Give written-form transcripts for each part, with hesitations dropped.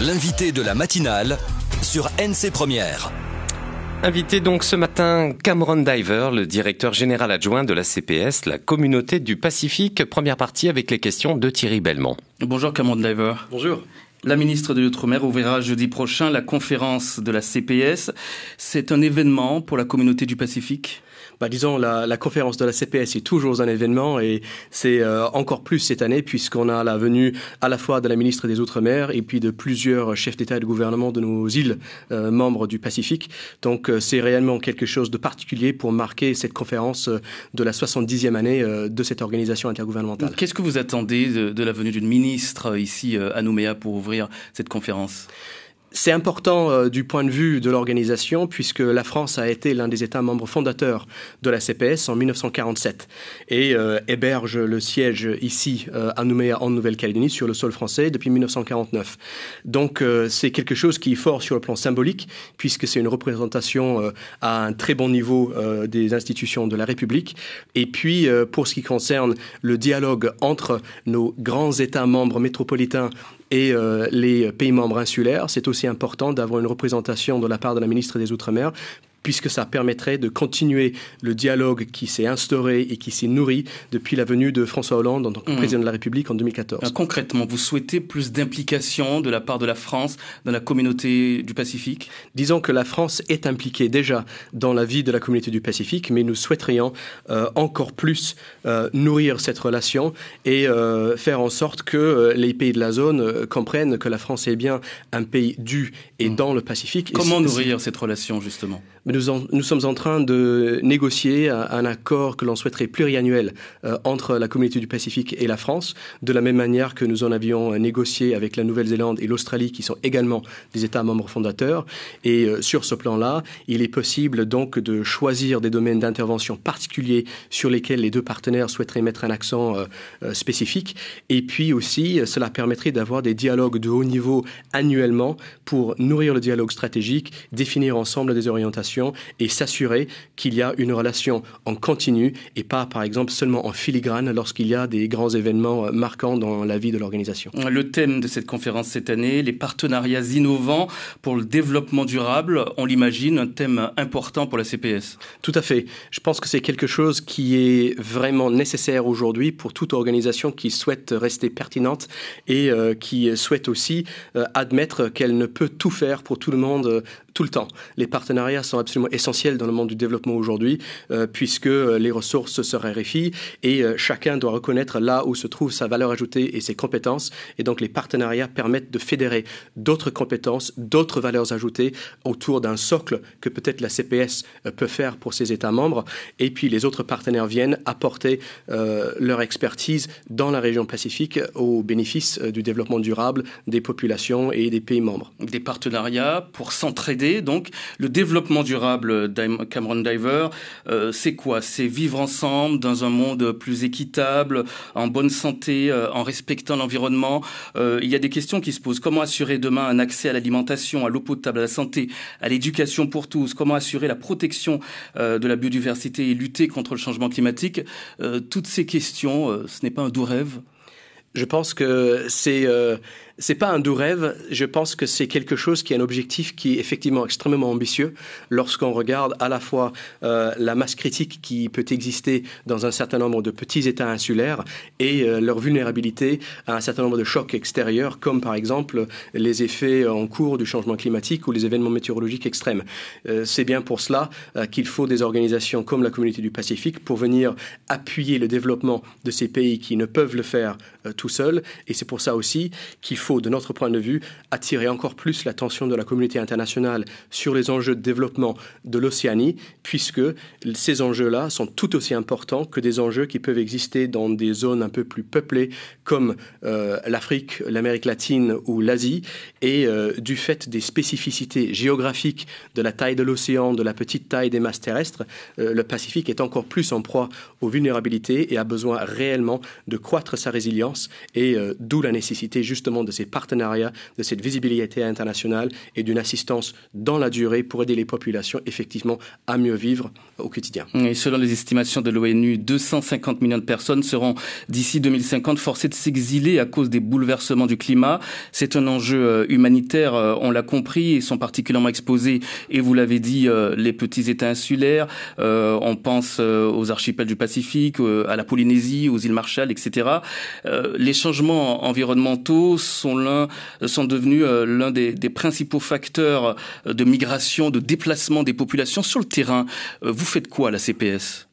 L'invité de la matinale sur NC Première. Invité donc ce matin, Cameron Diver, le directeur général adjoint de la CPS, la Communauté du Pacifique. Première partie avec les questions de Thierry Belmont. Bonjour Cameron Diver. Bonjour. La ministre de l'Outre-mer ouvrira jeudi prochain la conférence de la CPS. C'est un événement pour la Communauté du Pacifique ? Disons, la conférence de la CPS est toujours un événement et c'est encore plus cette année puisqu'on a la venue à la fois de la ministre des Outre-mer et puis de plusieurs chefs d'État et de gouvernement de nos îles membres du Pacifique. Donc c'est réellement quelque chose de particulier pour marquer cette conférence de la 70e année de cette organisation intergouvernementale. Qu'est-ce que vous attendez de la venue d'une ministre ici à Nouméa pour ouvrir cette conférence ? C'est important du point de vue de l'organisation puisque la France a été l'un des États membres fondateurs de la CPS en 1947 et héberge le siège ici à Nouméa en Nouvelle-Calédonie sur le sol français depuis 1949. Donc c'est quelque chose qui est fort sur le plan symbolique puisque c'est une représentation à un très bon niveau des institutions de la République. Et puis pour ce qui concerne le dialogue entre nos grands États membres métropolitains et les pays membres insulaires, c'est aussi important d'avoir une représentation de la part de la ministre des Outre-mer, puisque ça permettrait de continuer le dialogue qui s'est instauré et qui s'est nourri depuis la venue de François Hollande en tant que président de la République en 2014. Concrètement, vous souhaitez plus d'implication de la part de la France dans la communauté du Pacifique ? Disons que la France est impliquée déjà dans la vie de la communauté du Pacifique, mais nous souhaiterions encore plus nourrir cette relation et faire en sorte que les pays de la zone comprennent que la France est bien un pays du et dans le Pacifique. Comment nourrir cette relation, justement ? Nous sommes en train de négocier un accord que l'on souhaiterait pluriannuel entre la communauté du Pacifique et la France, de la même manière que nous en avions négocié avec la Nouvelle-Zélande et l'Australie, qui sont également des États membres fondateurs. Et sur ce plan-là, il est possible donc de choisir des domaines d'intervention particuliers sur lesquels les deux partenaires souhaiteraient mettre un accent spécifique. Et puis aussi, cela permettrait d'avoir des dialogues de haut niveau annuellement pour nourrir le dialogue stratégique, définir ensemble des orientations et s'assurer qu'il y a une relation en continu et pas, par exemple, seulement en filigrane lorsqu'il y a des grands événements marquants dans la vie de l'organisation. Le thème de cette conférence cette année, les partenariats innovants pour le développement durable, on l'imagine, un thème important pour la CPS. Tout à fait. Je pense que c'est quelque chose qui est vraiment nécessaire aujourd'hui pour toute organisation qui souhaite rester pertinente et qui souhaite aussi admettre qu'elle ne peut tout faire pour tout le monde tout le temps. Les partenariats sont absolument essentiels dans le monde du développement aujourd'hui, puisque les ressources se raréfient et chacun doit reconnaître là où se trouve sa valeur ajoutée et ses compétences. Et donc les partenariats permettent de fédérer d'autres compétences, d'autres valeurs ajoutées autour d'un socle que peut-être la CPS peut faire pour ses États membres. Et puis les autres partenaires viennent apporter leur expertise dans la région Pacifique au bénéfice du développement durable des populations et des pays membres. Des partenariats pour s'entraider. Donc, le développement durable, Cameron Diver, c'est quoi ? C'est vivre ensemble dans un monde plus équitable, en bonne santé, en respectant l'environnement. Il y a des questions qui se posent. Comment assurer demain un accès à l'alimentation, à l'eau potable, à la santé, à l'éducation pour tous ? Comment assurer la protection de la biodiversité et lutter contre le changement climatique ? Toutes ces questions, ce n'est pas un doux rêve ? Je pense que c'est pas un doux rêve, je pense que c'est quelque chose qui a un objectif qui est effectivement extrêmement ambitieux lorsqu'on regarde à la fois la masse critique qui peut exister dans un certain nombre de petits États insulaires et leur vulnérabilité à un certain nombre de chocs extérieurs comme par exemple les effets en cours du changement climatique ou les événements météorologiques extrêmes. C'est bien pour cela qu'il faut des organisations comme la Communauté du Pacifique pour venir appuyer le développement de ces pays qui ne peuvent le faire tout seuls et c'est pour ça aussi qu'il faut, de notre point de vue, attirer encore plus l'attention de la communauté internationale sur les enjeux de développement de l'Océanie, puisque ces enjeux-là sont tout aussi importants que des enjeux qui peuvent exister dans des zones un peu plus peuplées comme l'Afrique, l'Amérique latine ou l'Asie, et du fait des spécificités géographiques de la taille de l'océan, de la petite taille des masses terrestres, le Pacifique est encore plus en proie aux vulnérabilités et a besoin réellement de croître sa résilience, et d'où la nécessité justement de ces partenariats, de cette visibilité internationale et d'une assistance dans la durée pour aider les populations effectivement à mieux vivre au quotidien. Et selon les estimations de l'ONU, 250 millions de personnes seront d'ici 2050 forcées de s'exiler à cause des bouleversements du climat. C'est un enjeu humanitaire, on l'a compris, et sont particulièrement exposés, et vous l'avez dit, les petits États insulaires. On pense aux archipels du Pacifique, à la Polynésie, aux îles Marshall, etc. Les changements environnementaux sont devenus l'un des principaux facteurs de migration, de déplacement des populations sur le terrain. Vous faites quoi, la CPS ?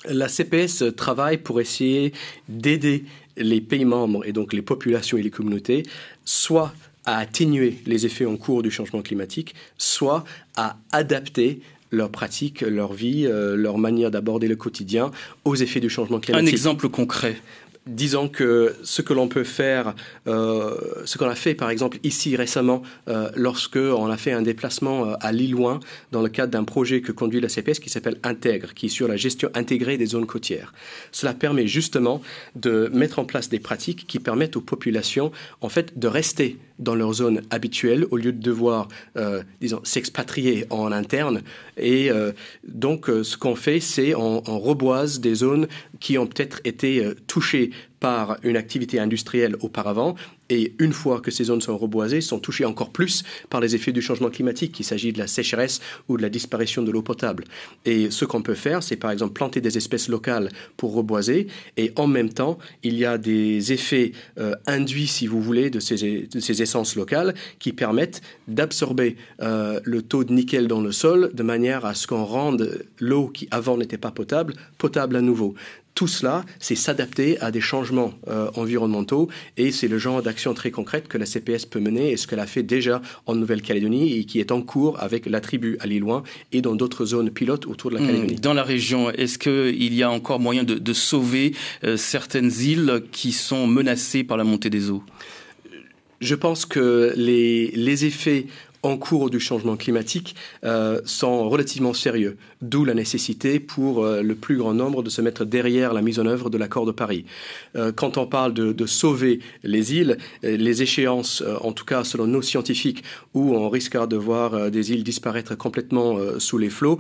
La CPS travaille pour essayer d'aider les pays membres et donc les populations et les communautés, soit à atténuer les effets en cours du changement climatique, soit à adapter leurs pratiques, leur vie, leur manière d'aborder le quotidien aux effets du changement climatique. Un exemple concret. Disons que ce que l'on peut faire, ce qu'on a fait par exemple ici récemment, lorsque on a fait un déplacement à Lillouin dans le cadre d'un projet que conduit la CPS qui s'appelle Intègre, qui est sur la gestion intégrée des zones côtières. Cela permet justement de mettre en place des pratiques qui permettent aux populations en fait de rester dans leur zone habituelle au lieu de devoir, s'expatrier en interne. Et donc, ce qu'on fait, c'est on reboise des zones qui ont peut-être été touchées par une activité industrielle auparavant, et une fois que ces zones sont reboisées, sont touchées encore plus par les effets du changement climatique, qu'il s'agit de la sécheresse ou de la disparition de l'eau potable. Et ce qu'on peut faire, c'est par exemple planter des espèces locales pour reboiser, et en même temps, il y a des effets induits, si vous voulez, de ces essences locales qui permettent d'absorber le taux de nickel dans le sol de manière à ce qu'on rende l'eau qui avant n'était pas potable, potable à nouveau. Tout cela, c'est s'adapter à des changements environnementaux, et c'est le genre d'action très concrète que la CPS peut mener et ce qu'elle a fait déjà en Nouvelle-Calédonie et qui est en cours avec la tribu à Lillouin et dans d'autres zones pilotes autour de la Calédonie. Dans la région, est-ce qu'il y a encore moyen de sauver certaines îles qui sont menacées par la montée des eaux ? Je pense que les effets en cours du changement climatique sont relativement sérieux, d'où la nécessité pour le plus grand nombre de se mettre derrière la mise en œuvre de l'accord de Paris. Quand on parle de sauver les îles, les échéances, en tout cas selon nos scientifiques, où on risquera de voir des îles disparaître complètement sous les flots,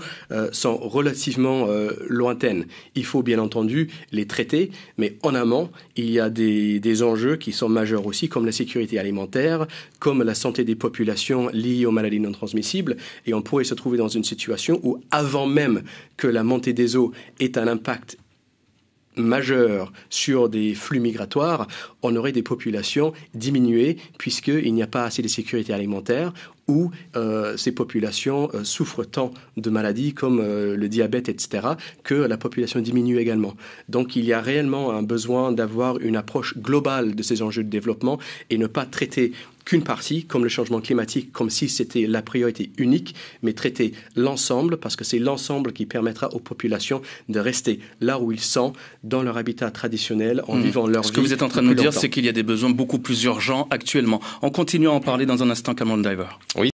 sont relativement lointaines. Il faut bien entendu les traiter, mais en amont, il y a des enjeux qui sont majeurs aussi, comme la sécurité alimentaire, comme la santé des populations liées aux maladies non transmissibles, et on pourrait se trouver dans une situation où, avant même que la montée des eaux ait un impact majeur sur des flux migratoires, on aurait des populations diminuées puisqu'il n'y a pas assez de sécurité alimentaire, où ces populations souffrent tant de maladies comme le diabète, etc., que la population diminue également. Donc il y a réellement un besoin d'avoir une approche globale de ces enjeux de développement et ne pas traiter qu'une partie, comme le changement climatique, comme si c'était la priorité unique, mais traiter l'ensemble, parce que c'est l'ensemble qui permettra aux populations de rester là où ils sont, dans leur habitat traditionnel, en vivant leur vie. Ce que vous êtes en train de nous dire, c'est qu'il y a des besoins beaucoup plus urgents actuellement. On continue à en parler dans un instant, Cameron Diver. Oui.